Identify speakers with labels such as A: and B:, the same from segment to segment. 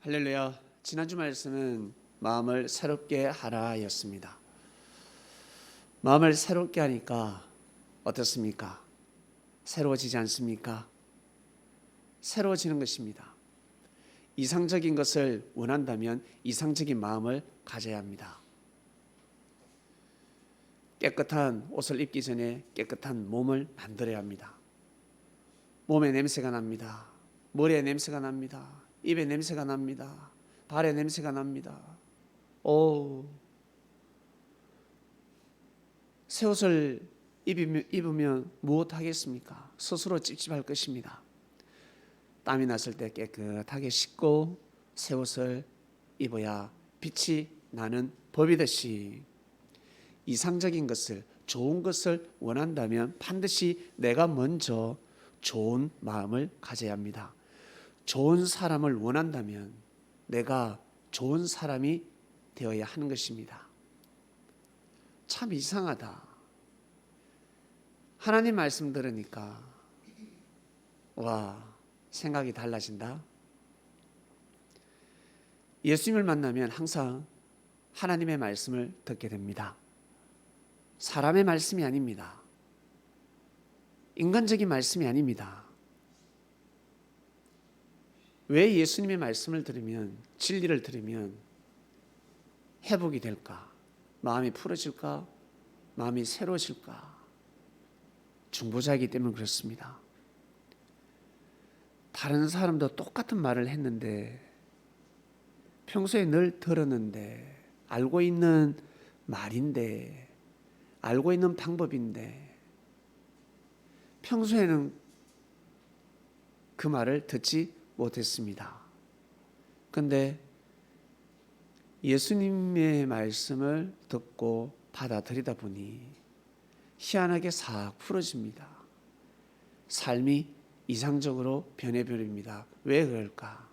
A: 할렐루야. 지난주 말씀은 마음을 새롭게 하라 였습니다. 마음을 새롭게 하니까 어떻습니까? 새로워지지 않습니까? 새로워지는 것입니다. 이상적인 것을 원한다면 이상적인 마음을 가져야 합니다. 깨끗한 옷을 입기 전에 깨끗한 몸을 만들어야 합니다. 몸에 냄새가 납니다. 머리에 냄새가 납니다. 입에 냄새가 납니다. 발에 냄새가 납니다. 새 옷을 입으면 무엇 하겠습니까? 스스로 찝찝할 것입니다. 땀이 났을 때 깨끗하게 씻고 새 옷을 입어야 빛이 나는 법이듯이 이상적인 것을, 좋은 것을 원한다면 반드시 내가 먼저 좋은 마음을 가져야 합니다. 좋은 사람을 원한다면 내가 좋은 사람이 되어야 하는 것입니다. 참 이상하다. 하나님 말씀 들으니까 생각이 달라진다. 예수님을 만나면 항상 하나님의 말씀을 듣게 됩니다. 사람의 말씀이 아닙니다. 인간적인 말씀이 아닙니다. 왜 예수님의 말씀을 들으면, 진리를 들으면 회복이 될까? 마음이 풀어질까? 마음이 새로워질까? 중보자이기 때문에 그렇습니다. 다른 사람도 똑같은 말을 했는데, 평소에 늘 들었는데, 알고 있는 말인데, 알고 있는 방법인데, 평소에는 그 말을 듣지 못했습니다. 그런데 예수님의 말씀을 듣고 받아들이다 보니 희한하게 싹 풀어집니다. 삶이 이상적으로 변해버립니다. 왜 그럴까?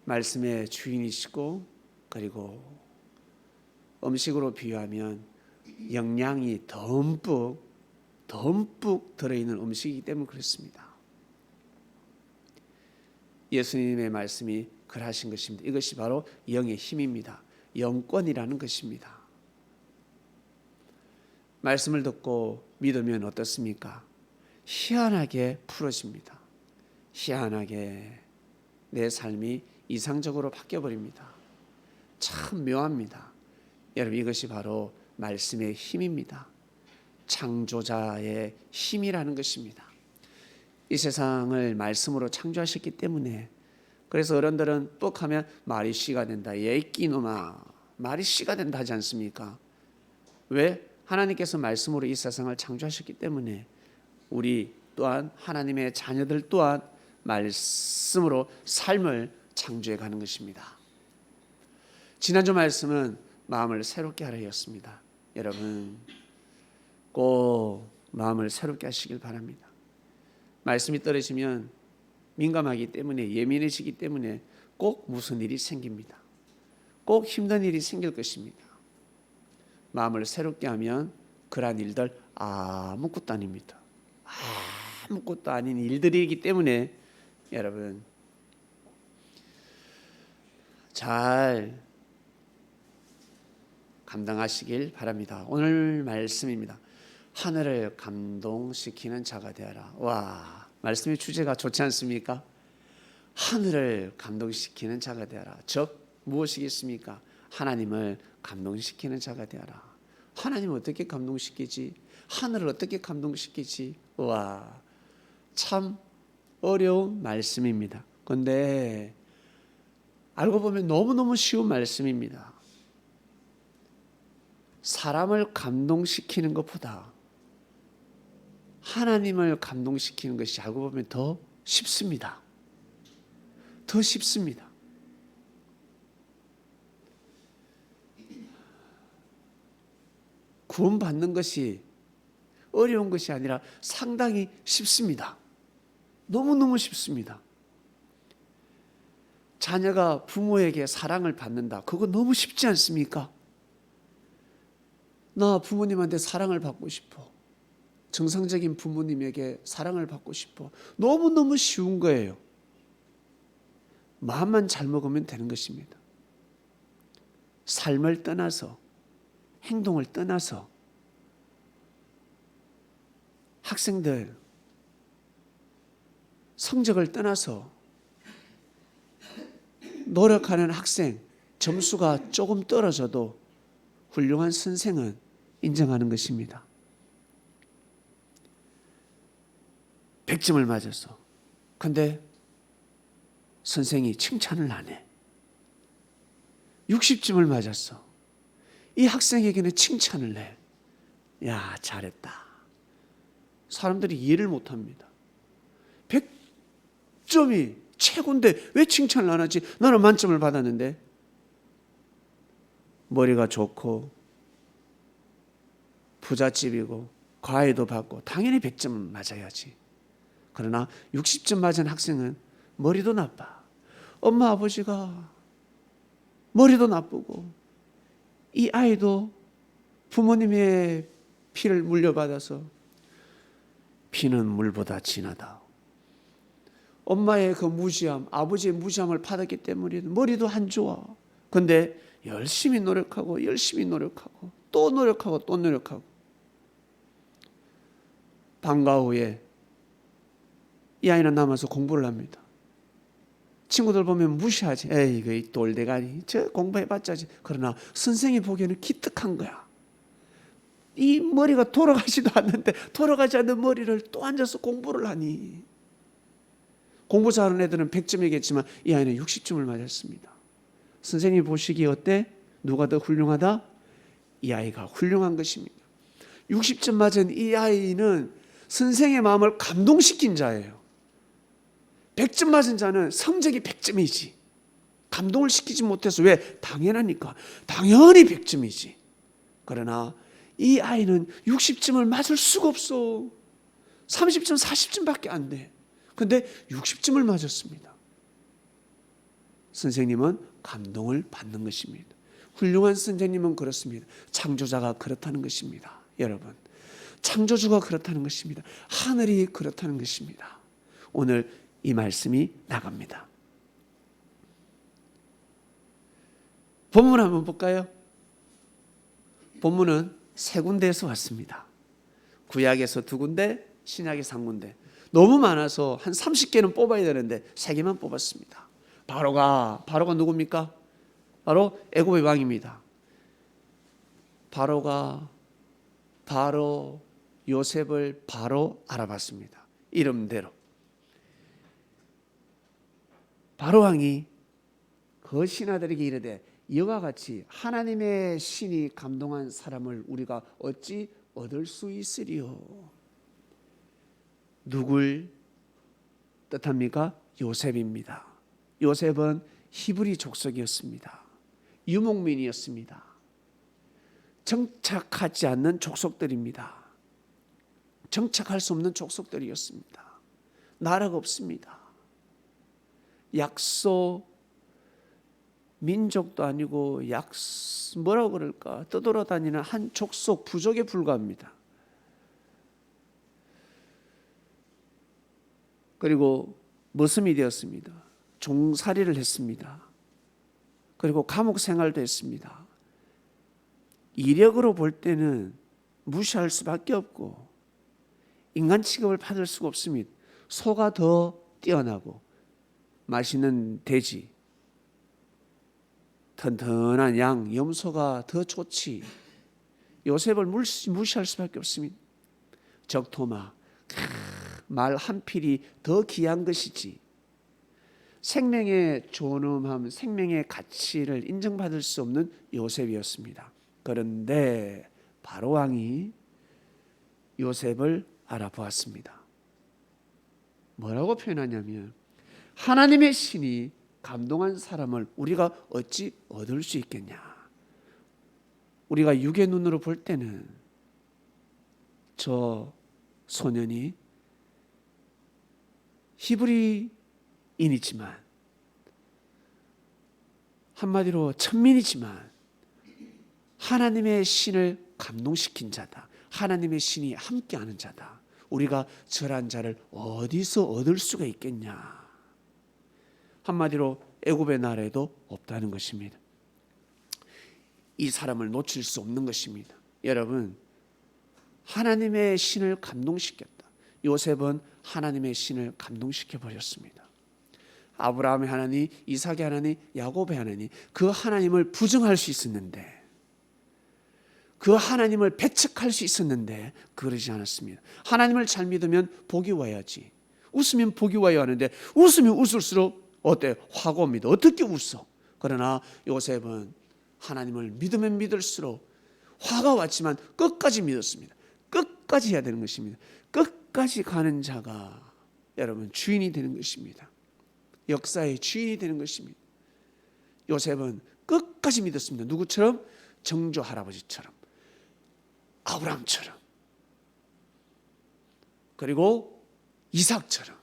A: 말씀의 주인이시고, 그리고 음식으로 비유하면 영양이 듬뿍 들어있는 음식이기 때문에 그렇습니다. 예수님의 말씀이 그러하신 것입니다. 이것이 바로 영의 힘입니다. 영권이라는 것입니다. 말씀을 듣고 믿으면 어떻습니까? 희한하게 풀어집니다. 희한하게 내 삶이 이상적으로 바뀌어버립니다. 참 묘합니다. 여러분, 이것이 바로 말씀의 힘입니다. 창조자의 힘이라는 것입니다. 이 세상을 말씀으로 창조하셨기 때문에, 그래서 어른들은 뻑하면 말이 씨가 된다. 예끼놈아, 말이 씨가 된다 하지 않습니까? 왜? 하나님께서 말씀으로 이 세상을 창조하셨기 때문에 우리 또한, 하나님의 자녀들 또한 말씀으로 삶을 창조해 가는 것입니다. 지난주 말씀은 마음을 새롭게 하려였습니다. 여러분, 꼭 마음을 새롭게 하시길 바랍니다. 말씀이 떨어지면 민감하기 때문에, 예민해지기 때문에 꼭 무슨 일이 생깁니다. 꼭 힘든 일이 생길 것입니다. 마음을 새롭게 하면 그러한 일들 아무것도 아닙니다. 아무것도 아닌 일들이기 때문에 여러분 잘 감당하시길 바랍니다. 오늘 말씀입니다. 하늘을 감동시키는 자가 되어라. 말씀의 주제가 좋지 않습니까? 하늘을 감동시키는 자가 되어라. 즉 무엇이겠습니까? 하나님을 감동시키는 자가 되어라. 하나님을 어떻게 감동시키지? 하늘을 어떻게 감동시키지? 참 어려운 말씀입니다. 그런데 알고 보면 너무너무 쉬운 말씀입니다. 사람을 감동시키는 것보다 하나님을 감동시키는 것이 알고 보면 더 쉽습니다. 더 쉽습니다. 구원받는 것이 어려운 것이 아니라 상당히 쉽습니다. 너무너무 쉽습니다. 자녀가 부모에게 사랑을 받는다. 그거 너무 쉽지 않습니까? 나 부모님한테 사랑을 받고 싶어. 정상적인 부모님에게 사랑을 받고 싶어. 너무너무 쉬운 거예요. 마음만 잘 먹으면 되는 것입니다. 삶을 떠나서, 행동을 떠나서 학생들 성적을 떠나서 노력하는 학생 점수가 조금 떨어져도 훌륭한 선생은 인정하는 것입니다. 100점을 맞았어. 근데 선생이 칭찬을 안 해. 60점을 맞았어. 이 학생에게는 칭찬을 해. 야, 잘했다. 사람들이 이해를 못합니다. 100점이 최고인데 왜 칭찬을 안 하지? 나는 만점을 받았는데. 머리가 좋고 부잣집이고 과외도 받고 당연히 100점 맞아야지. 그러나 60점 맞은 학생은 머리도 나빠. 엄마 아버지가 머리도 나쁘고 이 아이도 부모님의 피를 물려받아서 피는 물보다 진하다. 엄마의 그 무지함, 아버지의 무지함을 받았기 때문에 머리도 안 좋아. 근데 열심히 노력하고 또 노력하고 방과 후에 이 아이는 남아서 공부를 합니다. 친구들 보면 무시하지. 에이, 그 돌대가리, 저 공부해봤자지. 그러나 선생이 보기에는 기특한 거야. 이 머리가 돌아가지도 않는데 돌아가지 않는 머리를 또 앉아서 공부를 하니. 공부 잘하는 애들은 100점이겠지만 이 아이는 60점을 맞았습니다. 선생님이 보시기에 어때? 누가 더 훌륭하다? 이 아이가 훌륭한 것입니다. 60점 맞은 이 아이는 선생의 마음을 감동시킨 자예요. 100점 맞은 자는 성적이 100점이지. 감동을 시키지 못해서 왜? 당연하니까. 당연히 100점이지. 그러나 이 아이는 60점을 맞을 수가 없어. 30점, 40점밖에 안 돼. 근데 60점을 맞았습니다. 선생님은 감동을 받는 것입니다. 훌륭한 선생님은 그렇습니다. 창조자가 그렇다는 것입니다. 여러분, 창조주가 그렇다는 것입니다. 하늘이 그렇다는 것입니다. 오늘 이 말씀이 나갑니다. 본문 한번 볼까요? 본문은 세 군데에서 왔습니다. 구약에서 2군데, 신약에서 1군데. 너무 많아서 한 30개는 뽑아야 되는데 3개만 뽑았습니다. 바로가 누굽니까? 바로 애굽의 왕입니다. 바로 요셉을 바로 알아봤습니다. 이름대로. 바로 왕이 그 신하들에게 이르되 이와 같이 하나님의 신이 감동한 사람을 우리가 어찌 얻을 수 있으리요? 누굴 뜻합니까? 요셉입니다. 요셉은 히브리 족속이었습니다. 유목민이었습니다. 정착하지 않는 족속들입니다. 정착할 수 없는 족속들이었습니다. 나라가 없습니다. 약소 민족도 아니고 뭐라고 그럴까? 떠돌아다니는 한 족속, 부족에 불과합니다. 그리고 머슴이 되었습니다. 종살이를 했습니다. 그리고 감옥 생활도 했습니다. 이력으로 볼 때는 무시할 수밖에 없고 인간 취급을 받을 수가 없습니다. 소가 더 뛰어나고 맛있는 돼지, 튼튼한 양, 염소가 더 좋지. 요셉을 무시할 수밖에 없습니다. 적토마, 말 한 필이 더 귀한 것이지. 생명의 존엄함, 생명의 가치를 인정받을 수 없는 요셉이었습니다. 그런데 바로 왕이 요셉을 알아보았습니다. 뭐라고 표현하냐면 하나님의 신이 감동한 사람을 우리가 어찌 얻을 수 있겠냐. 우리가 육의 눈으로 볼 때는 저 소년이 히브리인이지만 한마디로 천민이지만 하나님의 신을 감동시킨 자다. 하나님의 신이 함께하는 자다. 우리가 저런 자를 어디서 얻을 수가 있겠냐. 한마디로 애굽의 나라에도 없다는 것입니다. 이 사람을 놓칠 수 없는 것입니다. 여러분, 하나님의 신을 감동시켰다. 요셉은 하나님의 신을 감동시켜 버렸습니다. 아브라함의 하나님, 이삭의 하나님, 야곱의 하나님, 그 하나님을 부정할 수 있었는데, 그 하나님을 배척할 수 있었는데 그러지 않았습니다. 하나님을 잘 믿으면 복이 와야지. 웃으면 복이 와야 하는데 웃으면 웃을수록 어때? 화가 옵니다. 어떻게 웃어? 그러나 요셉은 하나님을 믿으면 믿을수록 화가 왔지만 끝까지 믿었습니다. 끝까지 해야 되는 것입니다. 끝까지 가는 자가 여러분 주인이 되는 것입니다. 역사의 주인이 되는 것입니다. 요셉은 끝까지 믿었습니다. 누구처럼? 정조 할아버지처럼, 아브라함처럼, 그리고 이삭처럼,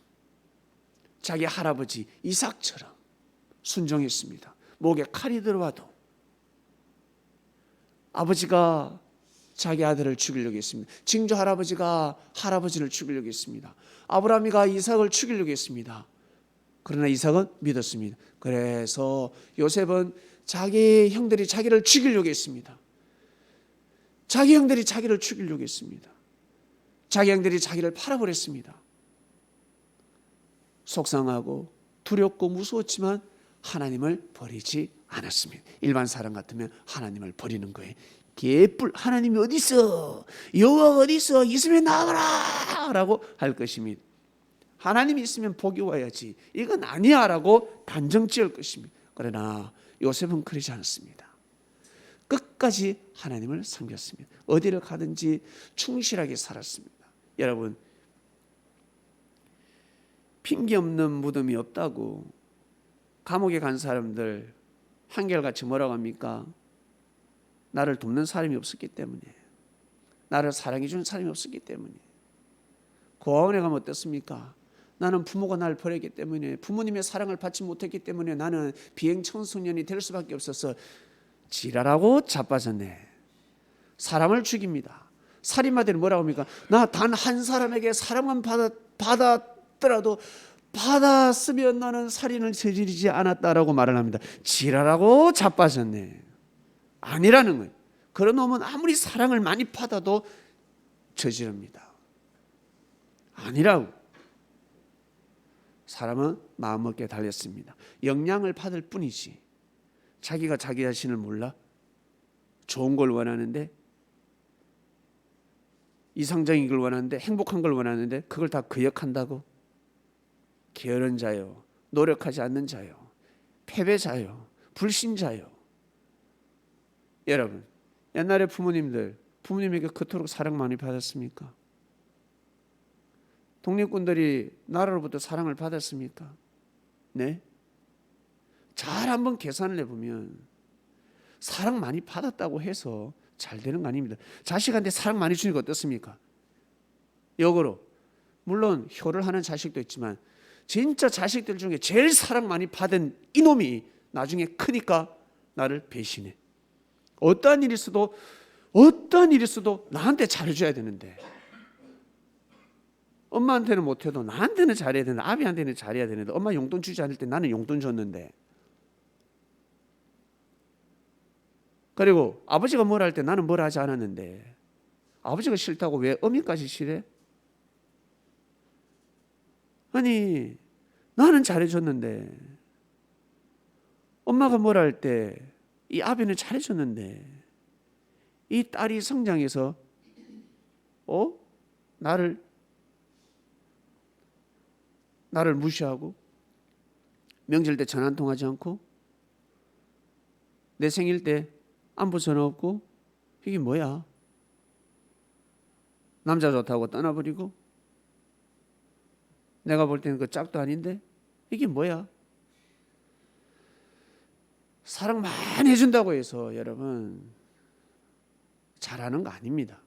A: 자기 할아버지 이삭처럼 순종했습니다. 목에 칼이 들어와도 아버지가 자기 아들을 죽이려고 했습니다. 징조 할아버지가 할아버지를 죽이려고 했습니다. 아브라함이가 이삭을 죽이려고 했습니다. 그러나 이삭은 믿었습니다. 그래서 요셉은 자기 형들이 자기를 죽이려고 했습니다. 자기 형들이 자기를 죽이려고 했습니다. 자기 형들이 자기를 팔아버렸습니다. 속상하고 두렵고 무서웠지만 하나님을 버리지 않았습니다. 일반 사람 같으면 하나님을 버리는 거예요. 개뿔, 하나님이 어디 있어? 여호와가 어디 있어? 있으면 나가라! 라고 할 것입니다. 하나님이 있으면 복이 와야지. 이건 아니야 라고 단정 지을 것입니다. 그러나 요셉은 그러지 않았습니다. 끝까지 하나님을 섬겼습니다. 어디를 가든지 충실하게 살았습니다. 여러분, 핑계 없는 무덤이 없다고 감옥에 간 사람들 한결같이 뭐라고 합니까? 나를 돕는 사람이 없었기 때문에, 나를 사랑해 주는 사람이 없었기 때문에. 고아원에 가면 어떻습니까? 나는 부모가 나를 버렸기 때문에, 부모님의 사랑을 받지 못했기 때문에 나는 비행 청소년이 될 수밖에 없어서 지랄하고 자빠졌네. 사람을 죽입니다. 살인마들은 뭐라고 합니까? 나 단 한 사람에게 사랑만 받았더라도 받았으면 나는 살인을 저지르지 않았다라고 말을 합니다. 지랄하고 자빠졌네. 아니라는 거예요. 그런 놈은 아무리 사랑을 많이 받아도 저지릅니다. 아니라고. 사람은 마음먹기에 달렸습니다. 영향을 받을 뿐이지 자기가 자기 자신을 몰라? 좋은 걸 원하는데, 이상적인 걸 원하는데, 행복한 걸 원하는데 그걸 다 거역한다고? 게으른 자요, 노력하지 않는 자요, 패배자요, 불신자요. 여러분, 옛날에 부모님에게 그토록 사랑 많이 받았습니까? 독립군들이 나라로부터 사랑을 받았습니까? 네? 잘 한번 계산을 해보면 사랑 많이 받았다고 해서 잘 되는 거 아닙니다. 자식한테 사랑 많이 주니까 어떻습니까? 역으로 물론 효를 하는 자식도 있지만 진짜 자식들 중에 제일 사랑 많이 받은 이놈이 나중에 크니까 나를 배신해. 어떠한 일이 있어도 나한테 잘해줘야 되는데, 엄마한테는 못해도 나한테는 잘해야 되는데, 아비한테는 잘해야 되는데, 엄마 용돈 주지 않을 때 나는 용돈 줬는데, 그리고 아버지가 뭘 할 때 나는 뭘 하지 않았는데, 아버지가 싫다고 왜 어미까지 싫어? 아니, 나는 잘해줬는데, 엄마가 뭘 할 때 이 아비는 잘해줬는데, 이 딸이 성장해서 나를 무시하고, 명절 때 전화 한 통 하지 않고, 내 생일 때 안부 전화 없고, 이게 뭐야? 남자 좋다고 떠나버리고, 내가 볼 때는 그 짝도 아닌데 이게 뭐야? 사랑 많이 해준다고 해서 여러분 잘하는 거 아닙니다.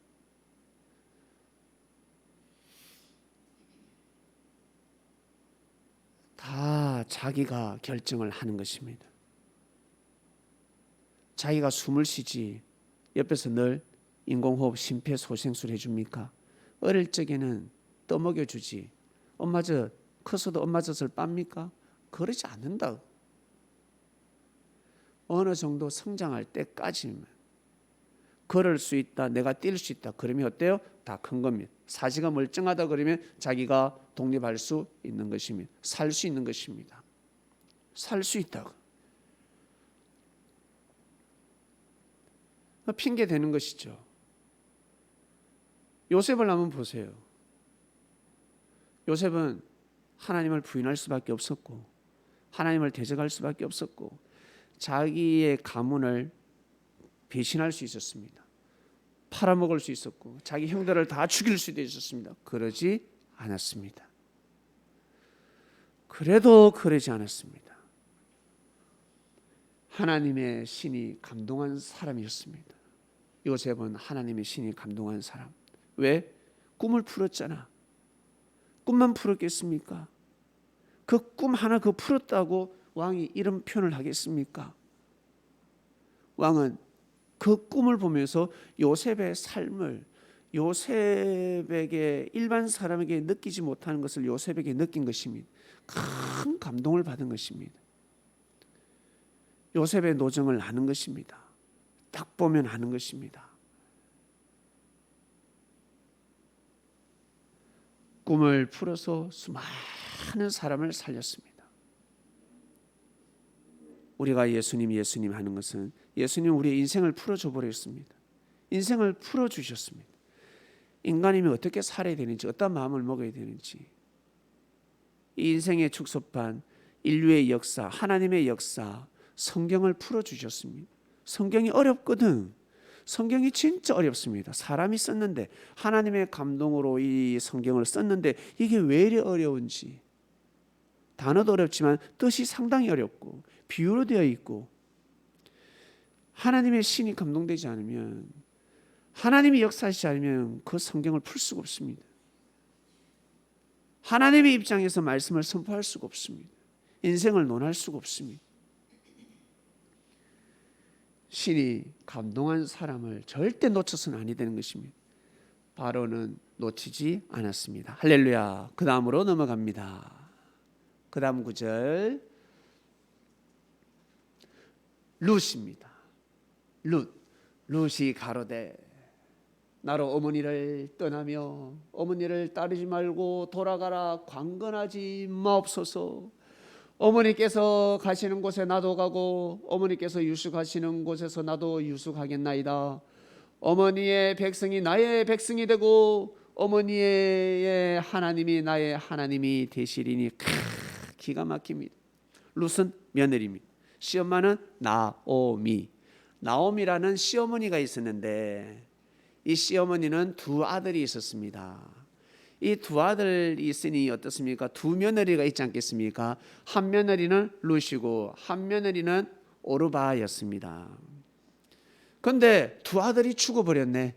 A: 다 자기가 결정을 하는 것입니다. 자기가 숨을 쉬지 옆에서 늘 인공호흡 심폐소생술 해줍니까? 어릴 적에는 떠먹여주지. 엄마 젖 커서도 엄마 젖을 빱니까? 그러지 않는다고. 어느 정도 성장할 때까지만 걸을 수 있다, 내가 뛸 수 있다, 그러면 어때요? 다 큰 겁니다. 사지가 멀쩡하다 그러면 자기가 독립할 수 있는 것입니다. 살 수 있는 것입니다. 살 수 있다고. 핑계 대는 것이죠. 요셉을 한번 보세요. 요셉은 하나님을 부인할 수밖에 없었고 하나님을 대적할 수밖에 없었고 자기의 가문을 배신할 수 있었습니다. 팔아먹을 수 있었고 자기 형들을 다 죽일 수도 있었습니다. 그러지 않았습니다. 그래도 그러지 않았습니다. 하나님의 신이 감동한 사람이었습니다. 요셉은 하나님의 신이 감동한 사람. 왜? 꿈을 풀었잖아. 꿈만 풀었겠습니까? 그 꿈 하나 그 풀었다고 왕이 이런 표현을 하겠습니까? 왕은 그 꿈을 보면서 요셉의 삶을 요셉에게 일반 사람에게 느끼지 못하는 것을 요셉에게 느낀 것입니다. 큰 감동을 받은 것입니다. 요셉의 노정을 아는 것입니다. 딱 보면 아는 것입니다. 꿈을 풀어서 수많은 사람을 살렸습니다. 우리가 예수님 하는 것은 예수님 우리의 인생을 풀어줘 버렸습니다. 인생을 풀어주셨습니다. 인간이면 어떻게 살아야 되는지, 어떤 마음을 먹어야 되는지, 이 인생의 축소판, 인류의 역사, 하나님의 역사, 성경을 풀어주셨습니다. 성경이 어렵거든. 성경이 진짜 어렵습니다. 사람이 썼는데, 하나님의 감동으로 이 성경을 썼는데 이게 왜 이리 어려운지, 단어도 어렵지만 뜻이 상당히 어렵고 비유로 되어 있고, 하나님의 신이 감동되지 않으면, 하나님이 역사하시지 않으면 그 성경을 풀 수가 없습니다. 하나님의 입장에서 말씀을 선포할 수가 없습니다. 인생을 논할 수가 없습니다. 신이 감동한 사람을 절대 놓쳐서는 아니 되는 것입니다. 바로는 놓치지 않았습니다. 할렐루야. 그 다음으로 넘어갑니다. 그 다음 구절, 룻입니다. 룻이 가로되 나로 어머니를 떠나며 어머니를 따르지 말고 돌아가라. 강건하지 마옵소서. 어머니께서 가시는 곳에 나도 가고 어머니께서 유숙하시는 곳에서 나도 유숙하겠나이다. 어머니의 백성이 나의 백성이 되고 어머니의 하나님이 나의 하나님이 되시리니. 기가 막힙니다. 룻은 며느리입니다. 시엄마는 나오미라는 시어머니가 있었는데 이 시어머니는 두 아들이 있었습니다. 이 두 아들이 있으니 어떻습니까? 두 며느리가 있지 않겠습니까? 한 며느리는 룻이고 한 며느리는 오르바였습니다. 그런데 두 아들이 죽어버렸네.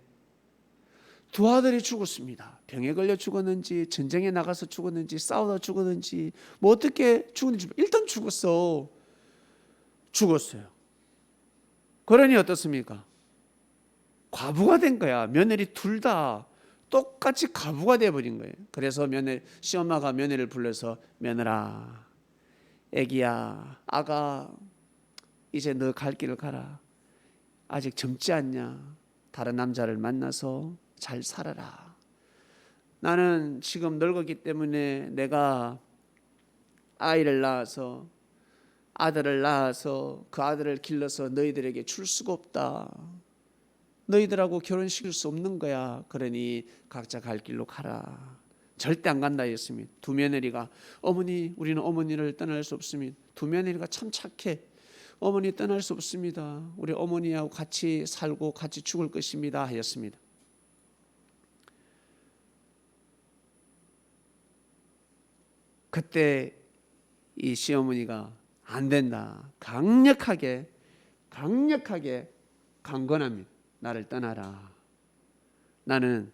A: 두 아들이 죽었습니다. 병에 걸려 죽었는지, 전쟁에 나가서 죽었는지, 싸우다 죽었는지, 뭐 어떻게 죽었는지, 일단 죽었어요. 그러니 어떻습니까? 과부가 된 거야. 며느리 둘 다 똑같이 과부가 돼버린 거예요. 그래서 시엄마가 며느리를 불러서, 며느라, 애기야, 아가, 이제 너 갈 길을 가라. 아직 젊지 않냐? 다른 남자를 만나서 잘 살아라. 나는 지금 늙었기 때문에 내가 아들을 낳아서 그 아들을 길러서 너희들에게 줄 수가 없다. 너희들하고 결혼시킬 수 없는 거야. 그러니 각자 갈 길로 가라. 절대 안 간다 했습니다. 두 며느리가, 어머니, 우리는 어머니를 떠날 수 없습니다. 두 며느리가 참 착해. 어머니 떠날 수 없습니다. 우리 어머니하고 같이 살고 같이 죽을 것입니다 하였습니다. 그때 이 시어머니가 안 된다. 강력하게 강권합니다. 나를 떠나라. 나는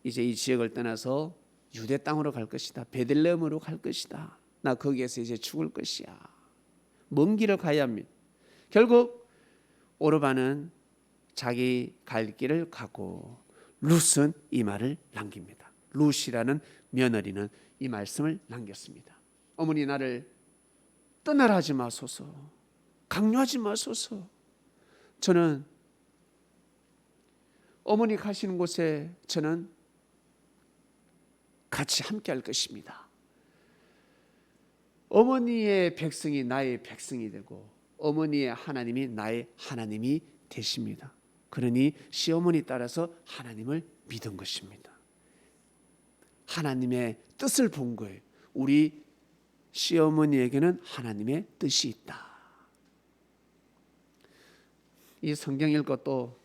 A: 이제 이 지역을 떠나서 유대 땅으로 갈 것이다. 베들레헴으로 갈 것이다. 나 거기에서 이제 죽을 것이야. 먼 길을 가야 합니다. 결국 오르바는 자기 갈 길을 가고 룻은 이 말을 남깁니다. 룻이라는 며느리는 이 말씀을 남겼습니다. 어머니, 나를 떠나라 하지 마소서. 강요하지 마소서. 저는 어머니 가시는 곳에 저는 같이 함께 할 것입니다. 어머니의 백성이 나의 백성이 되고 어머니의 하나님이 나의 하나님이 되십니다. 그러니 시어머니 따라서 하나님을 믿은 것입니다. 하나님의 뜻을 본 거예요. 우리 시어머니에게는 하나님의 뜻이 있다. 이 성경 읽고 또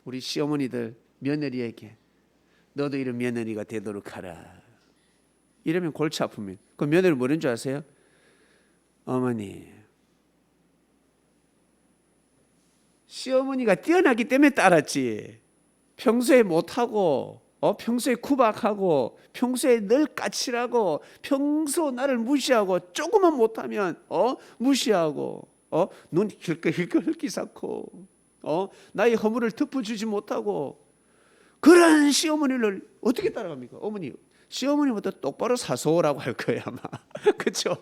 A: 우리 시어머니들 며느리에게 너도 이런 며느리가 되도록 하라. 이러면 골치 아픕니다. 그 며느리 뭐라는 줄 아세요? 어머니, 시어머니가 뛰어나기 때문에 따랐지. 평소에 못하고 평소에 구박하고 평소에 늘 까칠하고 평소 나를 무시하고 조금만 못하면 무시하고 눈 힐끗힐끗 나의 허물을 덮어주지 못하고 그런 시어머니를 어떻게 따라갑니까? 어머니 시어머니부터 똑바로 사소라고 할 거예요 아마. 그렇죠?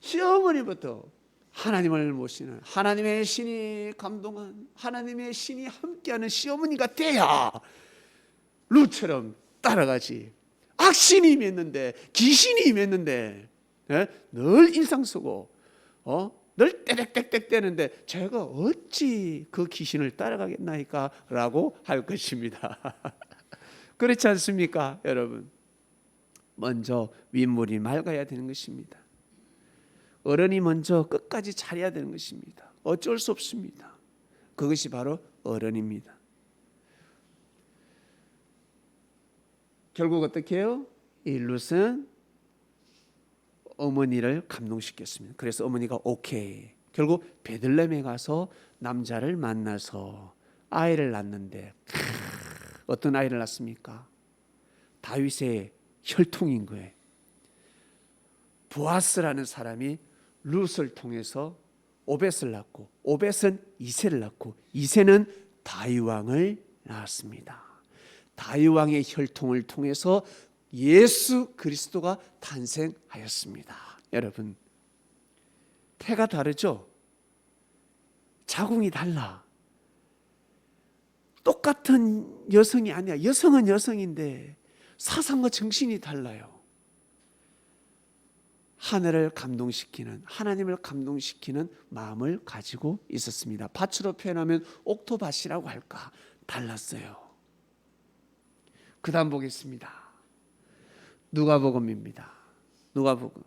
A: 시어머니부터 하나님을 모시는 하나님의 신이 감동한 하나님의 신이 함께하는 시어머니가 돼야 룻처럼 따라가지. 악신이 임했는데 귀신이 임했는데 늘 인상 쓰고 늘 떼렉떼렉 대는데 제가 어찌 그 귀신을 따라가겠나이까 라고 할 것입니다. 그렇지 않습니까 여러분? 먼저 윗물이 맑아야 되는 것입니다. 어른이 먼저 끝까지 잘해야 되는 것입니다. 어쩔 수 없습니다. 그것이 바로 어른입니다. 결국 어떻게 해요? 이 룻은 어머니를 감동시켰습니다. 그래서 어머니가 오케이. 결국 베들레헴에 가서 남자를 만나서 아이를 낳는데 어떤 아이를 낳습니까? 다윗의 혈통인 거예요. 보아스라는 사람이 룻을 통해서 오벳을 낳고 오벳은 이새를 낳고 이새는 다윗 왕을 낳았습니다. 다윗 왕의 혈통을 통해서 예수 그리스도가 탄생하였습니다. 여러분, 태가 다르죠? 자궁이 달라. 똑같은 여성이 아니야. 여성은 여성인데 사상과 정신이 달라요. 하늘을 감동시키는, 하나님을 감동시키는 마음을 가지고 있었습니다. 밭으로 표현하면 옥토밭이라고 할까? 달랐어요. 그 다음 보겠습니다. 누가복음입니다. 누가복음.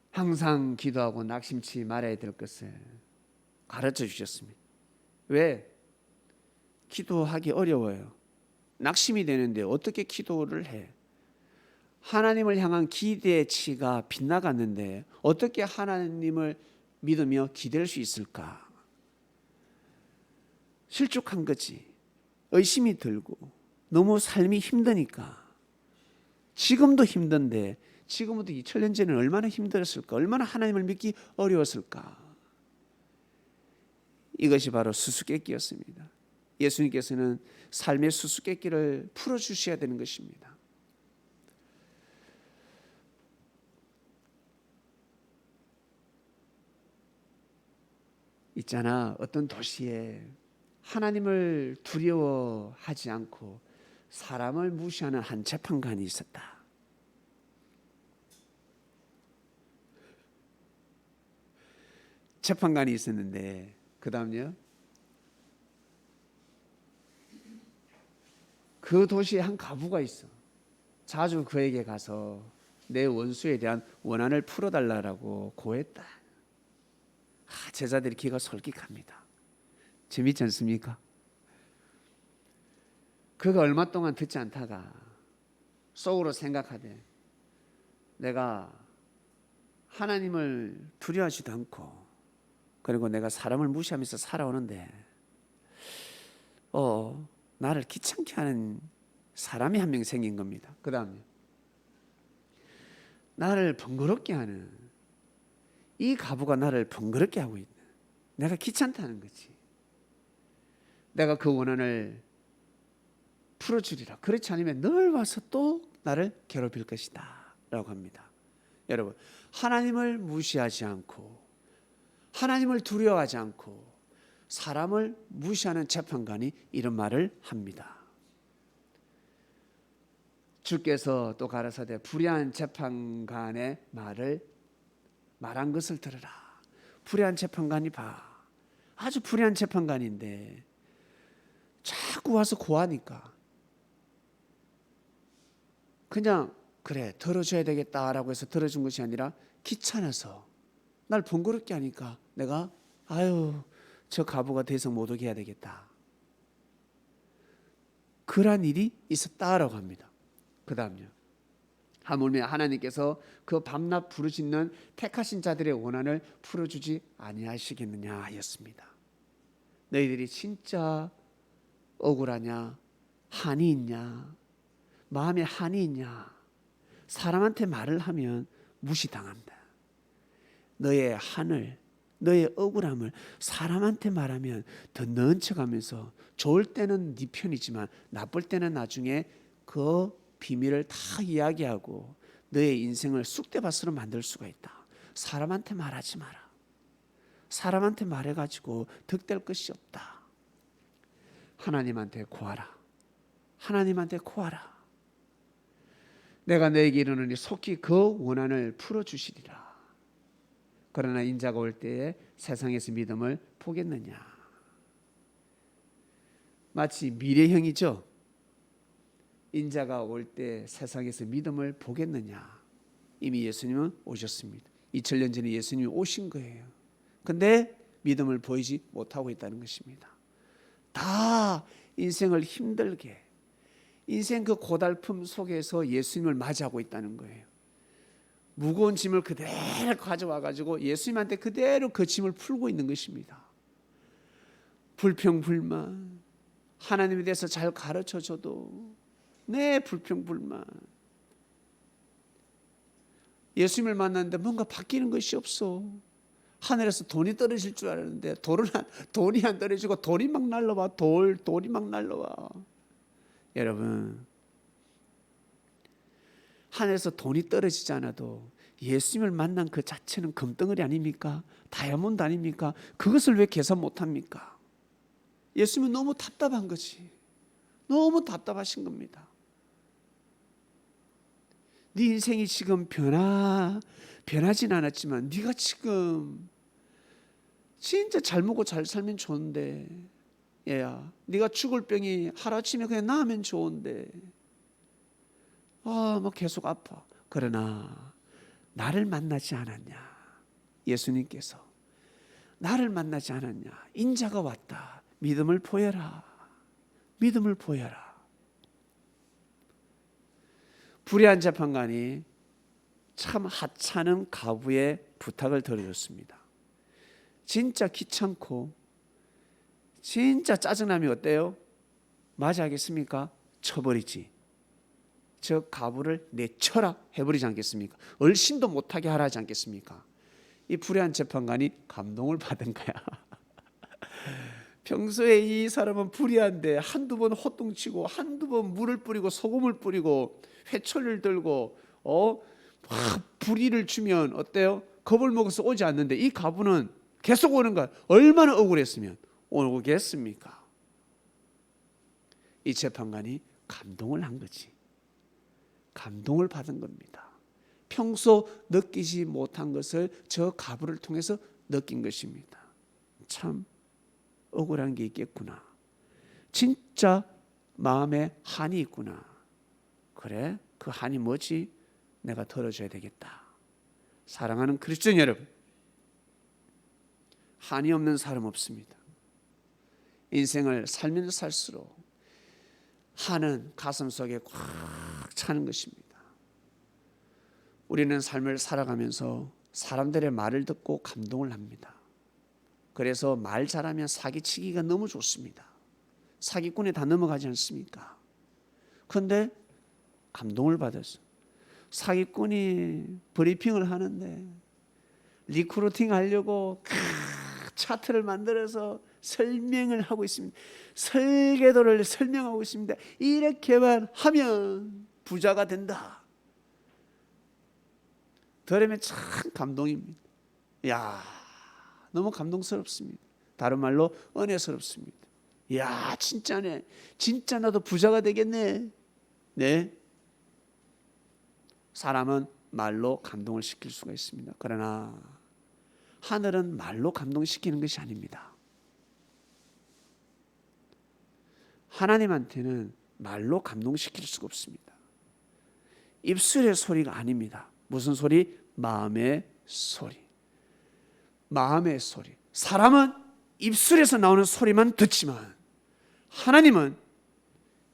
A: 항상 기도하고 낙심치 말아야 될 것을 가르쳐 주셨습니다. 왜? 기도하기 어려워요. 낙심이 되는데 어떻게 기도를 해? 하나님을 향한 기대치가 빗나갔는데 어떻게 하나님을 믿으며 기댈 수 있을까? 실족한 거지. 의심이 들고 너무 삶이 힘드니까. 지금도 힘든데 지금부터 2000년 전에는 얼마나 힘들었을까? 얼마나 하나님을 믿기 어려웠을까? 이것이 바로 수수께끼였습니다. 예수님께서는 삶의 수수께끼를 풀어주셔야 되는 것입니다. 있잖아, 어떤 도시에 하나님을 두려워하지 않고 사람을 무시하는 한 재판관이 있었다. 재판관이 있었는데 그 다음요, 그 도시에 한 과부가 있어. 자주 그에게 가서 내 원수에 대한 원한을 풀어달라고 고했다. 제자들이 귀가 솔깃합니다. 재밌지 않습니까? 그가 얼마 동안 듣지 않다가 속으로 생각하되 내가 하나님을 두려워하지도 않고 그리고 내가 사람을 무시하면서 살아오는데 나를 귀찮게 하는 사람이 한 명 생긴 겁니다. 그 다음에 나를 번거롭게 하는 이 과부가 나를 번거롭게 하고 있다. 내가 귀찮다는 거지. 내가 그 원한을 풀어주리라. 그렇지 않으면 늘 와서 또 나를 괴롭힐 것이다 라고 합니다. 여러분, 하나님을 무시하지 않고 하나님을 두려워하지 않고 사람을 무시하는 재판관이 이런 말을 합니다. 주께서 또 가라사대 불의한 재판관의 말한 것을 들으라. 불의한 재판관이 아주 불의한 재판관인데 자꾸 와서 고하니까 그냥 그래 들어줘야 되겠다라고 해서 들어준 것이 아니라 귀찮아서 날 번거롭게 하니까 내가 저 과부가 더 이상 못 오게 해야 되겠다. 그러한 일이 있었다라고 합니다. 그 다음요. 하물며 하나님께서 그 밤낮 부르짖는 택하신 자들의 원한을 풀어주지 아니하시겠느냐 하였습니다. 너희들이 진짜 억울하냐? 한이 있냐? 마음에 한이 있냐? 사람한테 말을 하면 무시당한다. 너의 한을, 너의 억울함을 사람한테 말하면 더 넣은 척하면서 좋을 때는 네 편이지만 나쁠 때는 나중에 그 비밀을 다 이야기하고 너의 인생을 쑥대밭으로 만들 수가 있다. 사람한테 말하지 마라. 사람한테 말해가지고 득될 것이 없다. 하나님한테 구하라. 하나님한테 구하라. 내가 너에게 이르노니 속히 그 원한을 풀어주시리라. 그러나 인자가 올 때에 세상에서 믿음을 보겠느냐. 마치 미래형이죠. 인자가 올 때 세상에서 믿음을 보겠느냐. 이미 예수님은 오셨습니다. 2000년 전에 예수님이 오신 거예요. 근데 믿음을 보이지 못하고 있다는 것입니다. 다 인생을 힘들게 인생 그 고달픔 속에서 예수님을 맞이하고 있다는 거예요. 무거운 짐을 그대로 가져와 가지고 예수님한테 그대로 그 짐을 풀고 있는 것입니다. 불평불만, 하나님에 대해서 잘 가르쳐줘도 내 불평불만, 예수님을 만났는데 뭔가 바뀌는 것이 없어. 하늘에서 돈이 떨어질 줄 알았는데 돈이 안 떨어지고 돌이 막 날라와. 돌이 막 날라와. 여러분, 하늘에서 돈이 떨어지지 않아도 예수님을 만난 그 자체는 금덩어리 아닙니까? 다이아몬드 아닙니까? 그것을 왜 계산 못합니까? 예수님은 너무 답답한 거지. 너무 답답하신 겁니다. 네 인생이 지금 변하진 않았지만 네가 지금 진짜 잘 먹고 잘 살면 좋은데, 얘야, 네가 죽을 병이 하루아침에 그냥 나으면 좋은데 뭐 계속 아파. 그러나 나를 만나지 않았냐. 예수님께서 나를 만나지 않았냐. 인자가 왔다. 믿음을 보여라. 믿음을 보여라. 불의한 재판관이 참 하찮은 과부의 부탁을 들어줬습니다. 진짜 귀찮고 진짜 짜증나면 어때요? 맞이하겠습니까? 쳐버리지. 저 과부를 내쳐라 해버리지 않겠습니까? 얼씬도 못하게 하라 하지 않겠습니까? 이 불의한 재판관이 감동을 받은 거야. 평소에 이 사람은 불의한데 한두 번 호통치고 한두 번 물을 뿌리고 소금을 뿌리고 회초리를 들고 막 불의를 주면 어때요? 겁을 먹어서 오지 않는데 이 과부는 계속 오는 거야. 얼마나 억울했으면 오겠습니까? 이 재판관이 감동을 한 거지. 감동을 받은 겁니다. 평소 느끼지 못한 것을 저 과부를 통해서 느낀 것입니다. 참 억울한 게 있겠구나. 진짜 마음에 한이 있구나. 그래? 그 한이 뭐지? 내가 덜어줘야 되겠다. 사랑하는 그리스도인 여러분, 한이 없는 사람 없습니다. 인생을 살면 살수록 한은 가슴 속에 꽉 차는 것입니다. 우리는 삶을 살아가면서 사람들의 말을 듣고 감동을 합니다. 그래서 말 잘하면 사기치기가 너무 좋습니다. 사기꾼에 다 넘어가지 않습니까? 그런데 감동을 받았어. 사기꾼이 브리핑을 하는데 리크루팅 하려고 차트를 만들어서 설명을 하고 있습니다. 설계도를 설명하고 있습니다. 이렇게만 하면 부자가 된다. 들으면 참 감동입니다. 야, 너무 감동스럽습니다. 다른 말로 은혜스럽습니다. 야, 진짜네. 진짜 나도 부자가 되겠네. 네. 사람은 말로 감동을 시킬 수가 있습니다. 그러나 하늘은 말로 감동시키는 것이 아닙니다. 하나님한테는 말로 감동시킬 수가 없습니다. 입술의 소리가 아닙니다. 무슨 소리? 마음의 소리. 마음의 소리. 사람은 입술에서 나오는 소리만 듣지만 하나님은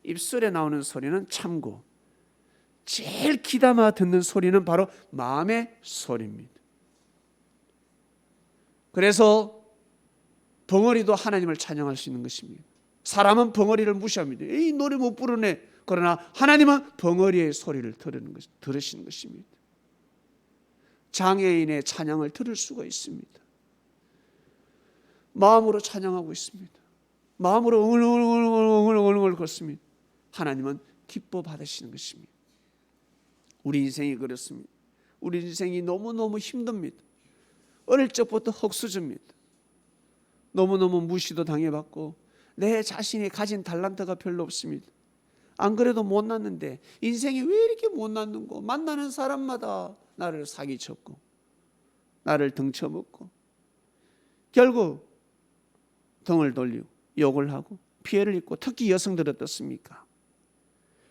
A: 입술에 나오는 소리는 참고 제일 귀담아 듣는 소리는 바로 마음의 소리입니다. 그래서 벙어리도 하나님을 찬양할 수 있는 것입니다. 사람은 벙어리를 무시합니다. 이 노래 못 부르네. 그러나 하나님은 벙어리의 소리를 들으시는 것입니다. 장애인의 찬양을 들을 수가 있습니다. 마음으로 찬양하고 있습니다. 마음으로 응얼응얼 걷습니다. 하나님은 기뻐 받으시는 것입니다. 우리 인생이 그렇습니다. 우리 인생이 너무너무 힘듭니다. 어릴 적부터 흙수저입니다. 너무너무 무시도 당해봤고 내 자신이 가진 달란트가 별로 없습니다. 안 그래도 못났는데 인생이 왜 이렇게 못났는고, 만나는 사람마다 나를 사기쳤고 나를 등쳐먹고 결국 등을 돌리고 욕을 하고 피해를 입고, 특히 여성들은 어떻습니까?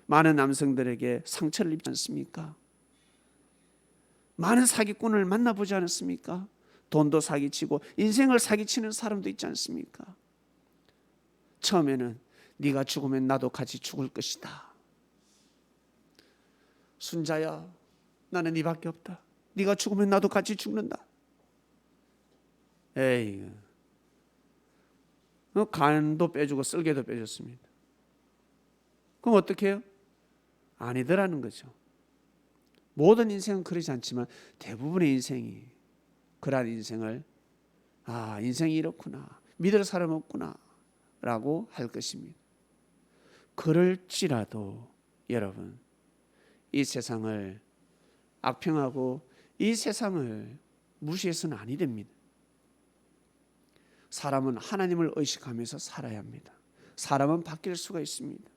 A: 많은 남성들에게 상처를 입지 않습니까? 많은 사기꾼을 만나보지 않았습니까? 돈도 사기치고 인생을 사기치는 사람도 있지 않습니까? 처음에는 네가 죽으면 나도 같이 죽을 것이다. 순자야, 나는 네밖에 없다. 네가 죽으면 나도 같이 죽는다. 에이, 간도 빼주고 쓸개도 빼줬습니다. 그럼 어떻게 해요? 아니더라는 거죠. 모든 인생은 그러지 않지만 대부분의 인생이 그러한 인생을, 아, 인생이 이렇구나, 믿을 사람 없구나 라고 할 것입니다. 그럴지라도 여러분, 이 세상을 악평하고 이 세상을 무시해서는 아니 됩니다. 사람은 하나님을 의식하면서 살아야 합니다. 사람은 바뀔 수가 있습니다.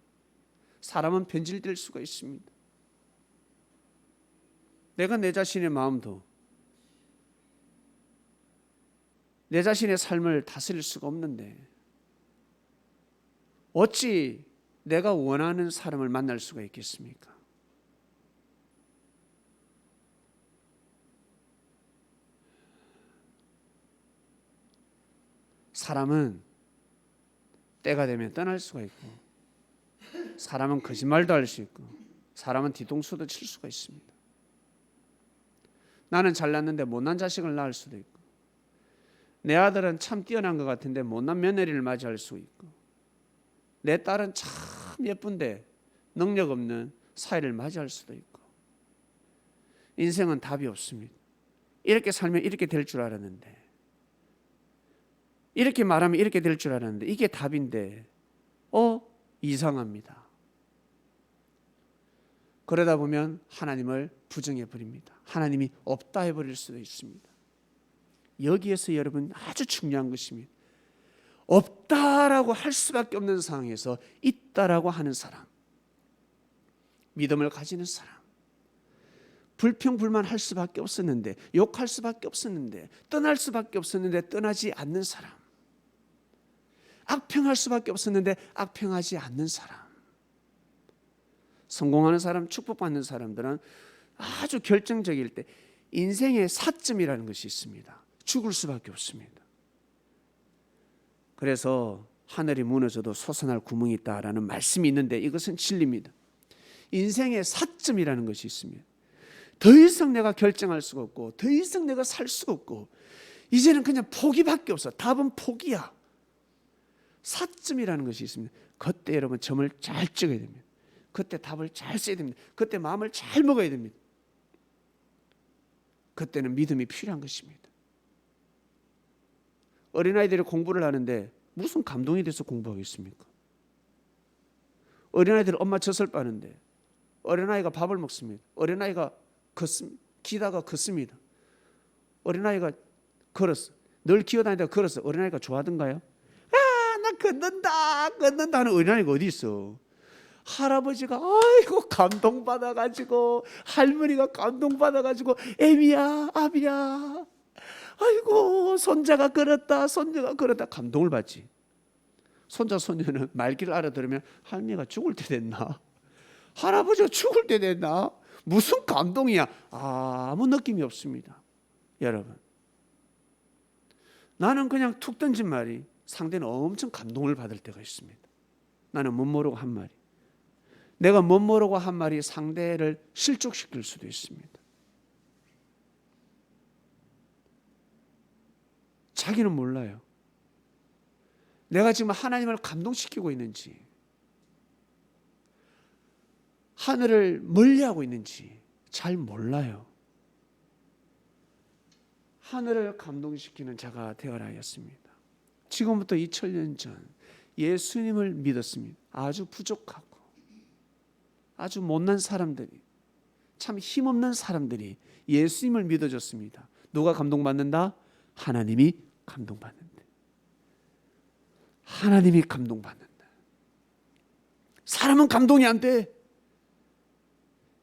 A: 사람은 변질될 수가 있습니다. 내가 내 자신의 마음도, 내 자신의 삶을 다스릴 수가 없는데 어찌 내가 원하는 사람을 만날 수가 있겠습니까? 사람은 때가 되면 떠날 수가 있고, 사람은 거짓말도 할 수 있고, 사람은 뒤통수도 칠 수가 있습니다. 나는 잘났는데 못난 자식을 낳을 수도 있고, 내 아들은 참 뛰어난 것 같은데 못난 며느리를 맞이할 수 있고, 내 딸은 참 예쁜데 능력 없는 사위를 맞이할 수도 있고, 인생은 답이 없습니다. 이렇게 살면 이렇게 될 줄 알았는데, 이렇게 말하면 이렇게 될 줄 알았는데 이게 답인데 이상합니다. 그러다 보면 하나님을 부정해 버립니다. 하나님이 없다 해버릴 수도 있습니다. 여기에서 여러분 아주 중요한 것입니다. 없다라고 할 수밖에 없는 상황에서 있다라고 하는 사람, 믿음을 가지는 사람, 불평불만할 수밖에 없었는데, 욕할 수밖에 없었는데, 떠날 수밖에 없었는데 떠나지 않는 사람, 악평할 수밖에 없었는데 악평하지 않는 사람, 성공하는 사람, 축복받는 사람들은 아주 결정적일 때 인생의 사점이라는 것이 있습니다. 죽을 수밖에 없습니다. 그래서 하늘이 무너져도 솟아날 구멍이 있다라는 말씀이 있는데 이것은 진리입니다. 인생의 사점이라는 것이 있습니다. 더 이상 내가 결정할 수가 없고, 더 이상 내가 살 수가 없고, 이제는 그냥 포기밖에 없어. 답은 포기야. 사점이라는 것이 있습니다. 그때 여러분 점을 잘 찍어야 됩니다. 그때 답을 잘 써야 됩니다. 그때 마음을 잘 먹어야 됩니다. 그때는 믿음이 필요한 것입니다. 어린아이들이 공부를 하는데 무슨 감동이 돼서 공부하겠습니까? 어린아이들이 엄마 젖을 빠는데 어린아이가 밥을 먹습니다. 어린아이가 걷습니다. 기다가 컸습니다. 어린아이가 걸었어. 늘 기어다니다가 걸었어. 어린아이가 좋아하던가요? 나 걷는다 하는 어린아이가 어디 있어? 할아버지가 아이고 감동받아가지고, 할머니가 감동받아가지고, 애미야 아비야, 아이고 손자가 걸었다, 손녀가 걸었다, 감동을 받지. 손자 손녀는 말귀를 알아들으면 할머니가 죽을 때 됐나, 할아버지가 죽을 때 됐나, 무슨 감동이야. 아무 느낌이 없습니다. 여러분, 나는 그냥 툭 던진 말이 상대는 엄청 감동을 받을 때가 있습니다. 나는 못 모르고 한 말이, 내가 못 모르고 한 말이 상대를 실족시킬 수도 있습니다. 자기는 몰라요. 내가 지금 하나님을 감동시키고 있는지, 하늘을 멀리하고 있는지 잘 몰라요. 하늘을 감동시키는 자가 되어라 하였습니다. 지금부터 2000년 전 예수님을 믿었습니다. 아주 부족하고 아주 못난 사람들이, 참 힘없는 사람들이 예수님을 믿어줬습니다. 누가 감동받는다? 하나님이 감동받는다. 하나님이 감동받는다. 사람은 감동이 안 돼.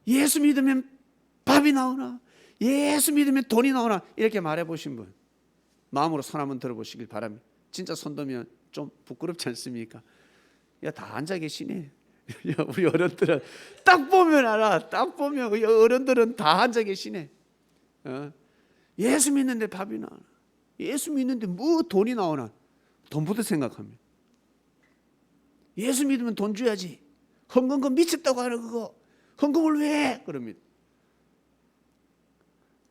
A: 예수 믿으면 밥이 나오나, 예수 믿으면 돈이 나오나, 이렇게 말해보신 분 마음으로 손 한번 들어보시길 바랍니다. 진짜 손 들면 좀 부끄럽지 않습니까? 야, 다 앉아 계시네. 야, 우리 어른들은 딱 보면 알아. 딱 보면 우리 어른들은 다 앉아 계시네. 예수 믿는데 밥이 나오나, 예수 믿는데 뭐 돈이 나오나, 돈부터 생각합니다. 예수 믿으면 돈 줘야지. 헌금금 미쳤다고 하는 그거 헌금을 왜 해? 그럽니다.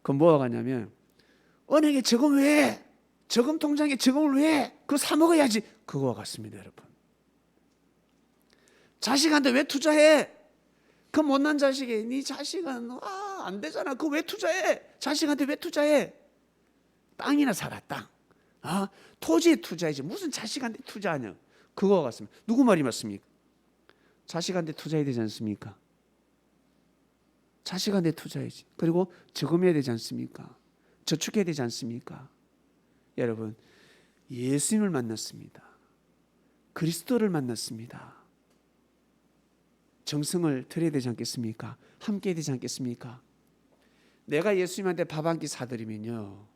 A: 그럼 뭐가 가냐면, 은행에 저금 왜 해? 저금 통장에 저금을 왜 해? 그거 사 먹어야지. 그거와 같습니다. 여러분, 자식한테 왜 투자해? 그 못난 자식이, 네 자식은 안 되잖아. 그거 왜 투자해? 자식한테 왜 투자해? 땅이나 사라. 땅. 토지에 투자해야지. 무슨 자식한테 투자하냐. 그거와 같습니다. 누구 말이 맞습니까? 자식한테 투자해야 되지 않습니까? 자식한테 투자해야지. 그리고 저금해야 되지 않습니까? 저축해야 되지 않습니까? 여러분, 예수님을 만났습니다. 그리스도를 만났습니다. 정성을 들여야 되지 않겠습니까? 함께 해야 되지 않겠습니까? 내가 예수님한테 밥 한 끼 사드리면요,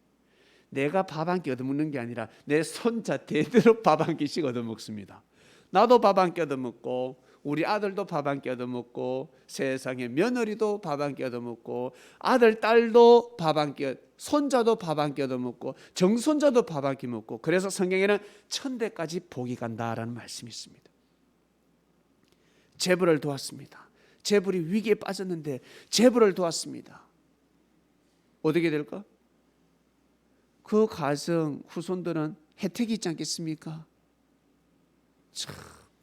A: 내가 밥 한 끼 얻어먹는 게 아니라 내 손자 대대로 밥 한 끼씩 얻어먹습니다. 나도 밥 한 끼 얻어먹고, 우리 아들도 밥 한 끼 얻어먹고, 세상에 며느리도 밥 한 끼 얻어먹고, 아들 딸도 밥 한 끼, 손자도 밥 한 끼 얻어먹고, 정손자도 밥 한 끼 먹고. 그래서 성경에는 천대까지 복이 간다라는 말씀이 있습니다. 재벌을 도왔습니다. 재벌이 위기에 빠졌는데 재벌을 도왔습니다. 어떻게 될까? 그 가정 후손들은 혜택이 있지 않겠습니까?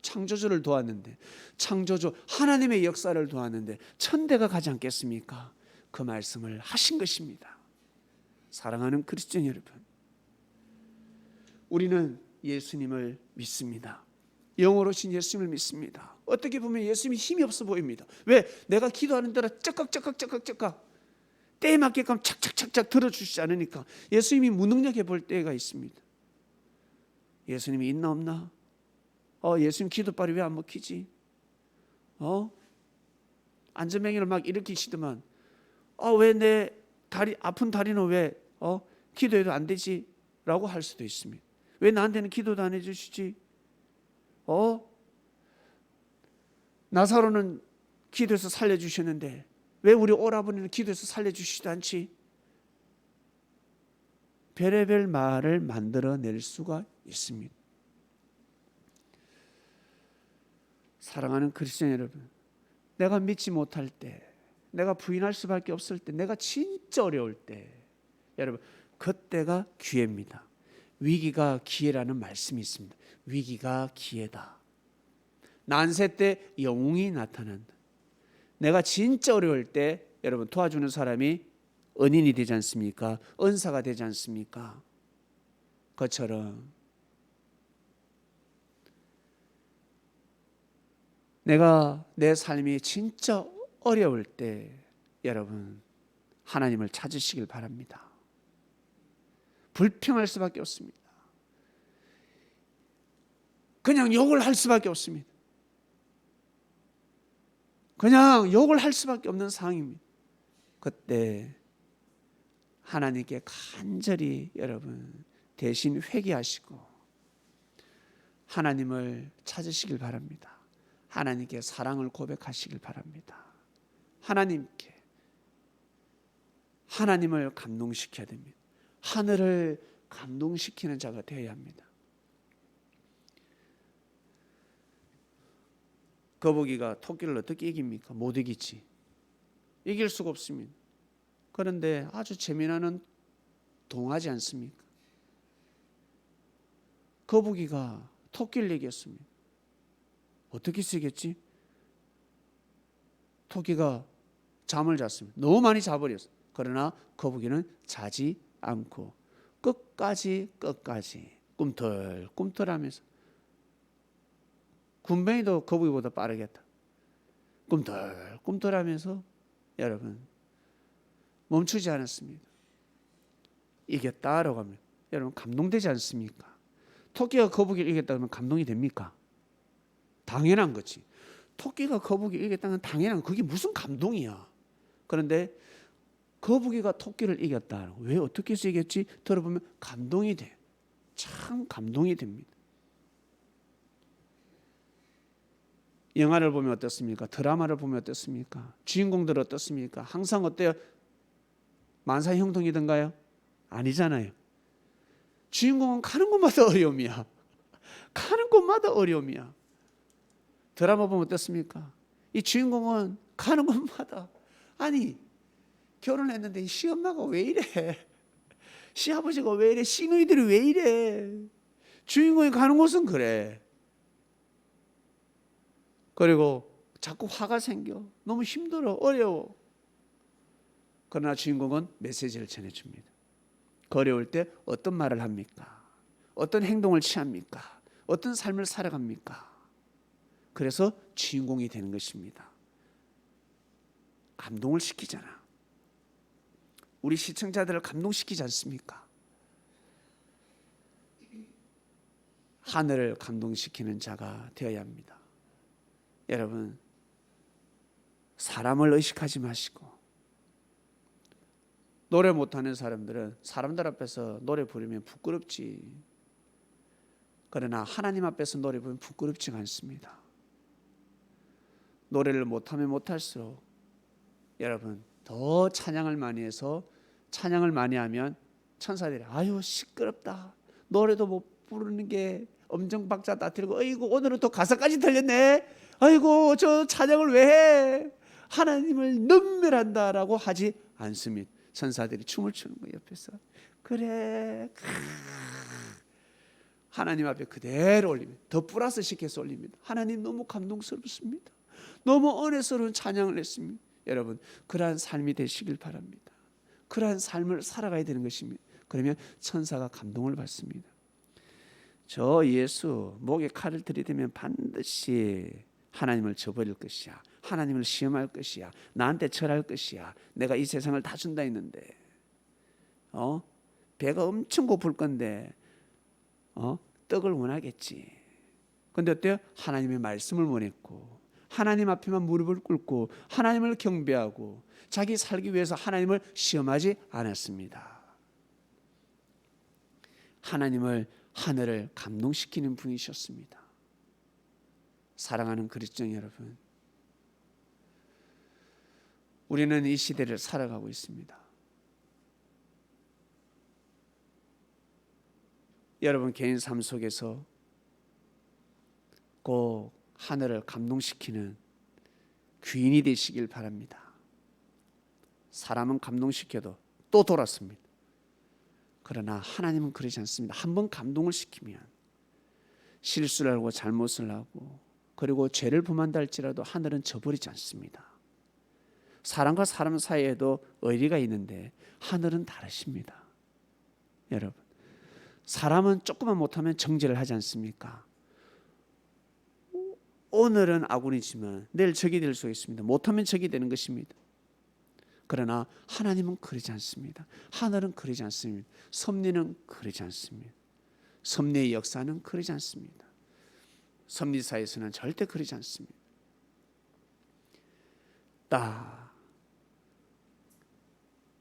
A: 창조주를 도왔는데, 창조주 하나님의 역사를 도왔는데 천대가 가지 않겠습니까? 그 말씀을 하신 것입니다. 사랑하는 그리스도인 여러분, 우리는 예수님을 믿습니다. 영으로 오신 예수님을 믿습니다. 어떻게 보면 예수님이 힘이 없어 보입니다. 왜? 내가 기도하는 대로 쩍깍 때에 맞게끔 착착착착 들어주시지 않으니까 예수님이 무능력해 볼 때가 있습니다. 예수님이 있나 없나? 예수님 기도빨이 왜 안 먹히지? 안전뱅이를 막 일으키시더만, 왜 내 다리, 아픈 다리는 왜 기도해도 안 되지? 라고 할 수도 있습니다. 왜 나한테는 기도도 안 해주시지? 나사로는 기도해서 살려주셨는데 왜 우리 오라버니는 기도해서 살려주시지도 않지? 별의별 말을 만들어낼 수가 있습니다. 사랑하는 그리스도인 여러분, 내가 믿지 못할 때, 내가 부인할 수밖에 없을 때, 내가 진짜 어려울 때, 여러분, 그때가 기회입니다. 위기가 기회라는 말씀이 있습니다. 위기가 기회다. 난세 때 영웅이 나타난다. 내가 진짜 어려울 때 여러분 도와주는 사람이 은인이 되지 않습니까? 은사가 되지 않습니까? 그처럼 내가 내 삶이 진짜 어려울 때 여러분 하나님을 찾으시길 바랍니다. 불평할 수밖에 없습니다. 그냥 욕을 할 수밖에 없습니다. 그냥 욕을 할 수밖에 없는 상황입니다. 그때 하나님께 간절히 여러분 대신 회개하시고 하나님을 찾으시길 바랍니다. 하나님께 사랑을 고백하시길 바랍니다. 하나님을 감동시켜야 됩니다. 하늘을 감동시키는 자가 되어야 합니다. 거북이가 토끼를 어떻게 이깁니까? 못 이기지. 이길 수가 없습니다. 그런데 아주 재미나는 동화지 않습니까? 거북이가 토끼를 이겼습니다. 어떻게 쓰겠지? 토끼가 잠을 잤습니다. 너무 많이 자버렸어요. 그러나 거북이는 자지 않고 끝까지 꿈틀꿈틀하면서, 군뱅이도 거북이보다 빠르겠다. 꿈틀꿈틀하면서 여러분 멈추지 않았습니다. 이겼다라고 합니다. 여러분 감동되지 않습니까? 토끼가 거북이를 이겼다 그러면 감동이 됩니까? 당연한 거지. 토끼가 거북이를 이겼다는 당연한, 그게 무슨 감동이야. 그런데 거북이가 토끼를 이겼다. 왜 어떻게 해서 이겼지? 들어보면 감동이 돼. 참 감동이 됩니다. 영화를 보면 어떻습니까? 드라마를 보면 어떻습니까? 주인공들 어떻습니까? 항상 어때요? 만사형통이던가요? 아니잖아요. 주인공은 가는 곳마다 어려움이야. 가는 곳마다 어려움이야. 드라마 보면 어떻습니까? 이 주인공은 가는 곳마다, 아니 결혼했는데 시엄마가 왜 이래? 시아버지가 왜 이래? 시누이들이 왜 이래? 주인공이 가는 곳은 그래. 그리고 자꾸 화가 생겨. 너무 힘들어. 어려워. 그러나 주인공은 메시지를 전해줍니다. 어려울 때 어떤 말을 합니까? 어떤 행동을 취합니까? 어떤 삶을 살아갑니까? 그래서 주인공이 되는 것입니다. 감동을 시키잖아. 우리 시청자들을 감동시키지 않습니까? 하늘을 감동시키는 자가 되어야 합니다. 여러분, 사람을 의식하지 마시고, 노래 못하는 사람들은 사람들 앞에서 노래 부르면 부끄럽지. 그러나 하나님 앞에서 노래 부르면 부끄럽지가 않습니다. 노래를 못하면 못할수록 여러분 더 찬양을 많이 해서, 찬양을 많이 하면 천사들이 아유 시끄럽다, 노래도 못 부르는 게 엄정박자 다 들고, 아이고 오늘은 또 가사까지 들렸네, 아이고 저 찬양을 왜 해, 하나님을 능멸한다라고 하지 않습니다. 천사들이 춤을 추는 거예요. 옆에서 그래 하나님 앞에 그대로 올립니다. 더 플러스 시켜서 올립니다. 하나님 너무 감동스럽습니다. 너무 은혜스러운 찬양을 했습니다. 여러분 그러한 삶이 되시길 바랍니다. 그러한 삶을 살아가야 되는 것입니다. 그러면 천사가 감동을 받습니다. 저 예수 목에 칼을 들이대면 반드시 하나님을 저버릴 것이야. 하나님을 시험할 것이야. 나한테 절할 것이야. 내가 이 세상을 다 준다 했는데 배가 엄청 고플 건데 떡을 원하겠지. 그런데 어때요? 하나님의 말씀을 원했고, 하나님 앞에만 무릎을 꿇고 하나님을 경배하고 자기 살기 위해서 하나님을 시험하지 않았습니다. 하늘을 감동시키는 분이셨습니다. 사랑하는 그리스도 여러분, 우리는 이 시대를 살아가고 있습니다. 여러분 개인 삶 속에서 꼭 하늘을 감동시키는 귀인이 되시길 바랍니다. 사람은 감동시켜도 또 돌았습니다. 그러나 하나님은 그러지 않습니다. 한번 감동을 시키면 실수를 하고 잘못을 하고 그리고 죄를 범한다 할지라도 하늘은 저버리지 않습니다. 사람과 사람 사이에도 의리가 있는데 하늘은 다르십니다. 여러분, 사람은 조금만 못하면 정죄를 하지 않습니까? 오늘은 아군이지만 내일 적이 될 수 있습니다. 못하면 적이 되는 것입니다. 그러나 하나님은 그러지 않습니다. 하늘은 그러지 않습니다. 섭리는 그러지 않습니다. 섭리의 역사는 그러지 않습니다. 섭리사에서는 절대 그러지 않습니다. 딱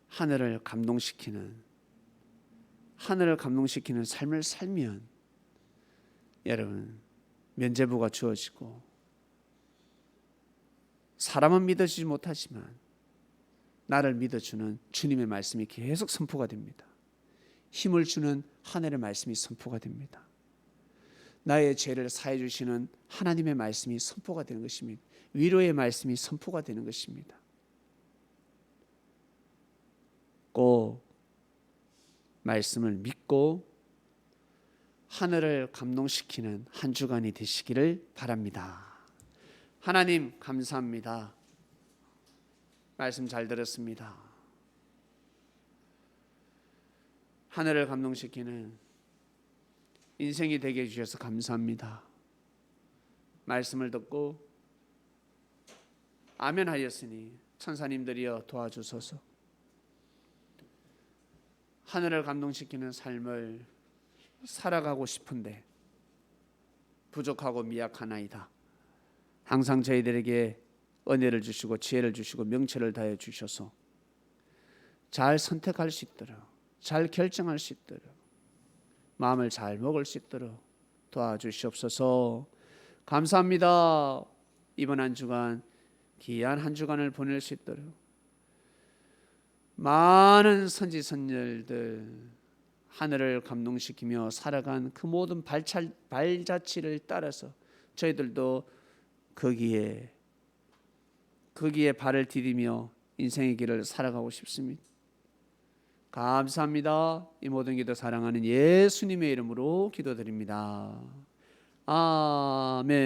A: 하늘을 감동시키는 삶을 살면 여러분 면죄부가 주어지고 사람은 믿어주지 못하지만 나를 믿어주는 주님의 말씀이 계속 선포가 됩니다. 힘을 주는 하늘의 말씀이 선포가 됩니다. 나의 죄를 사해 주시는 하나님의 말씀이 선포가 되는 것입니다. 위로의 말씀이 선포가 되는 것입니다. 꼭 말씀을 믿고 하늘을 감동시키는 한 주간이 되시기를 바랍니다. 하나님 감사합니다. 말씀 잘 들었습니다. 하늘을 감동시키는 인생이 되게 해주셔서 감사합니다. 말씀을 듣고 아멘 하였으니 천사님들이여 도와주소서. 하늘을 감동시키는 삶을 살아가고 싶은데 부족하고 미약하나이다. 항상 저희들에게 은혜를 주시고 지혜를 주시고 명철을 다해 주셔서 잘 선택할 수 있도록, 잘 결정할 수 있도록, 마음을 잘 먹을 수 있도록 도와주시옵소서. 감사합니다. 이번 한 주간 귀한 한 주간을 보낼 수 있도록 많은 선지선열들 하늘을 감동시키며 살아간 그 모든 발자취를 따라서 저희들도 거기에 발을 디디며 인생의 길을 살아가고 싶습니다. 감사합니다. 이 모든 기도 사랑하는 예수님의 이름으로 기도드립니다. 아멘.